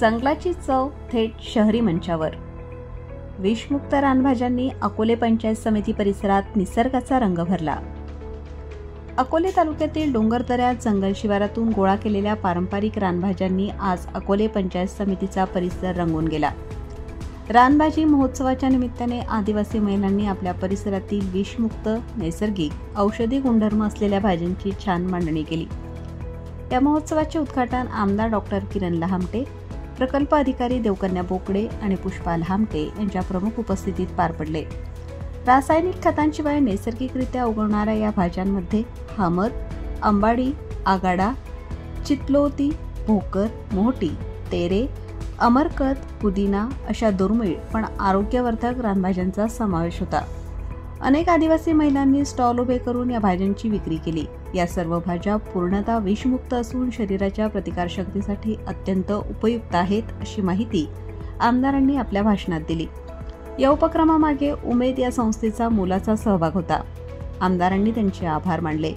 जंगलाची चव थेट शहरी मंचावर। विषमुक्त रानभाज्यांनी अकोले पंचायत समिती परिसरात निसर्गाचा रंग भरला। अकोले तालुक्यातील डोंगरदऱ्यात जंगल शिवारातून गोळा केलेल्या पारंपरिक रानभाज्यांनी आज अकोले पंचायत समितीचा परिसर रंगून गेला। रानभाजी महोत्सवाच्या निमित्ताने आदिवासी महिलांनी आपल्या परिसरातील विषमुक्त नैसर्गिक औषधी गुणधर्म असलेल्या भाज्यांची छान मांडणी केली। या महोत्सवाचे उद्घाटन आमदार डॉक्टर किरण लहामटे, प्रकल्प अधिकारी देवकन्या बोकडे आणि पुष्पा लहामटे यांच्या प्रमुख उपस्थितीत पार पडले। रासायनिक खतांशिवाय नैसर्गिकरित्या उगवणाऱ्या या भाज्यांमध्ये हामर, अंबाडी, आगाडा, चितलोती, भोकर, मोहटी, तेरे, अमरकत, पुदिना अशा दुर्मिळ पण आरोग्यवर्धक रानभाज्यांचा समावेश होता। अनेक आदिवासी महिलांनी स्टॉल उभे करून या भाज्यांची विक्री केली। या सर्व भाज्या पूर्णतः विषमुक्त असून शरीराच्या प्रतिकारशक्तीसाठी अत्यंत उपयुक्त आहेत, अशी माहिती आमदारांनी आपल्या भाषणात दिली। या उपक्रमामागे उमेद या संस्थेचा मोलाचा सहभाग होता। आमदारांनी त्यांचे आभार मानले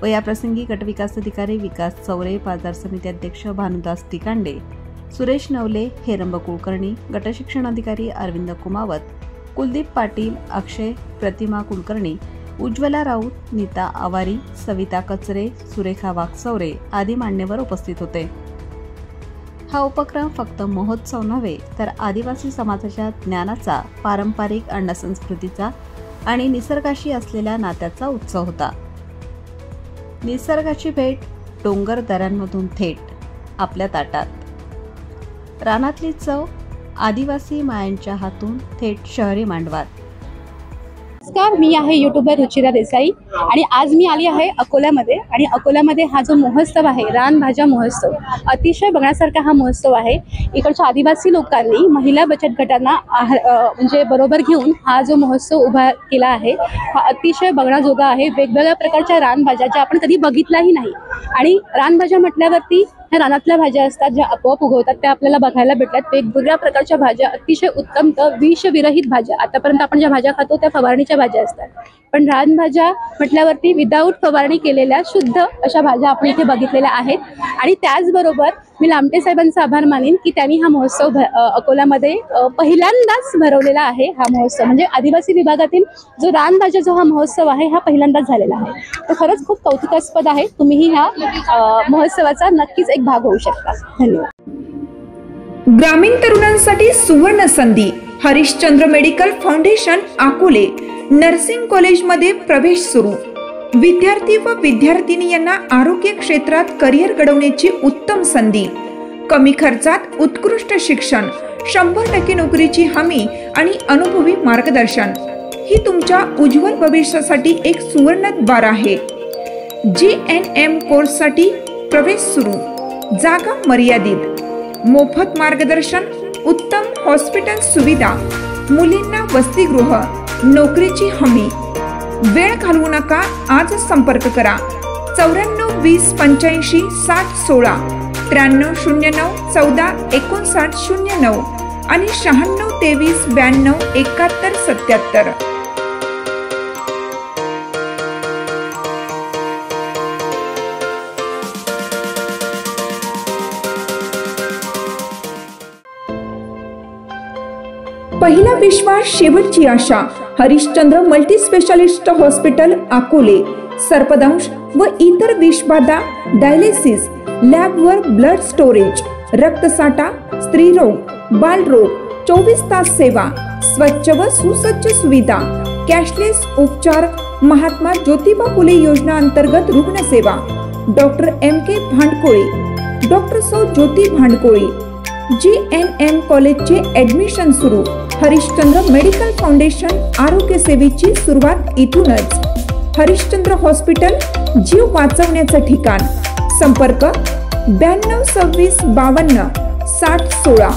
व याप्रसंगी गटविकास अधिकारी विकास चौरे, बाजार समिती अध्यक्ष भानुदास टिकांडे, सुरेश नवले, हेरंब कुलकर्णी, गटशिक्षण अधिकारी अरविंद कुमावत, कुलदीप पाटील, अक्षय, प्रतिमा कुलकर्णी, उज्ज्वला राऊत, नीता आवारी, सविता कचरे, सुरेखा वाघचौरे आदी मान्यवर उपस्थित होते। हा उपक्रम फक्त महोत्सव नव्हे तर आदिवासी समाजाच्या ज्ञानाचा, पारंपरिक अन्नसंस्कृतीचा आणि निसर्गाशी असलेल्या नात्याचा उत्सव होता। निसर्गाची भेट डोंगर दऱ्यांमधून थेट आपल्या ताटात। रानातली चव आदिवासी मायांच्या हातून थेट शहरी मांडवात। नमस्कार, मी आहे यूट्यूबर रुचिरा देसाई आणि आज मी आली आहे अकोल्यामध्ये। आणि अकोल्यामध्ये हा जो महोत्सव आहे, रानभाज्या महोत्सव, अतिशय बघण्यासारखा हा महोत्सव आहे। इकडच्या आदिवासी लोकांनी महिला बचत गटांना म्हणजे बरोबर घेऊन हा जो महोत्सव उभा केला आहे, हा अतिशय बघण्याजोगा आहे। वेगवेगळ्या प्रकारच्या रानभाज्या ज्या आपण कधी बघितल्याही नाही, आणि रानभाज्या म्हटल्यावरती ह्या रानातल्या भाज्या असतात ज्या आपोआप उगवतात, त्या आपल्याला बघायला भेटतात। वेगवेगळ्या प्रकारच्या भाज्या, अतिशय उत्तम विषविरहित भाज्या। आतापर्यंत आपण ज्या भाज्या खातो त्या फवारणीच्या भाज्या असतात, पण रानभाज्या म्हटल्यावरती विदाऊट फवारणी केलेल्या शुद्ध अशा भाज्या आपण इथे बघितलेल्या आहेत। आणि त्याचबरोबर मी लामटे साहेबांचा आभार मानेन की त्यांनी हा महोत्सव अकोल्यामध्ये पहिल्यांदाच भरवलेला आहे। हा महोत्सव म्हणजे आदिवासी विभागातील जो रानभाज्या जो हा महोत्सव आहे, हा पहिल्यांदाच झालेला आहे। तर खरंच खूप कौतुकास्पद आहे। तुम्हीही ह्या महोत्सवाचा नक्कीच एक भाग होऊ शकता। धन्यवाद। ग्रामीण तरुणांसाठी सुवर्ण संधी। Harishchandra medical foundation Akole nursing कॉलेजमध्ये प्रवेश सुरू। विद्यार्थी व विद्यार्थिनी यांना आरोग्य क्षेत्रात करिअर घडवण्याची उत्तम संधी। कमी खर्चात उत्कृष्ट शिक्षण, 100% नोकरीची हमी आणि अनुभवी मार्गदर्शन ही तुमच्या उज्ज्वल भविष्यासाठी एक सुवर्ण द्वार आहे। GNM कोर्ससाठी प्रवेश सुरू। जागा मर्यादित। मोफत मार्गदर्शन, उत्तम हॉस्पिटल सुविधा, मुलींना वसतिगृह, नोकरीची हमी। वेळ घालवू नका, आज संपर्क करा 94 20 85 60 16, 93 09 14 59 09 आणि 96 23 92 71 77। पहिला विश्वास, शेवटची आशा। Harishchandra multi specialist hospital Akole. सर्पदंश व इतर विषबाधा, डायलिसिस, लॅबवर ब्लड स्टोरेज, रक्तसाठा, स्त्रीरोग, बालरोग, 24 तास सेवा, स्वच्छ व सुसज्ज सुविधा, कॅशलेस उपचार, महात्मा ज्योतिबा फुले योजना अंतर्गत रुग्णसेवा। डॉक्टर MK भांडकोळी, डॉक्टर सौ ज्योती भांडकोळी। GNM कॉलेजचे ऍडमिशन सुरू। हरिश्चंद्र मेडिकल फाउंडेशन, आरोग्य सेवेची सुरुवात इथूनच। हरिश्चंद्र हॉस्पिटल, जीव वाचवण्याचं ठिकाण। संपर्क 92 26 52 60 16।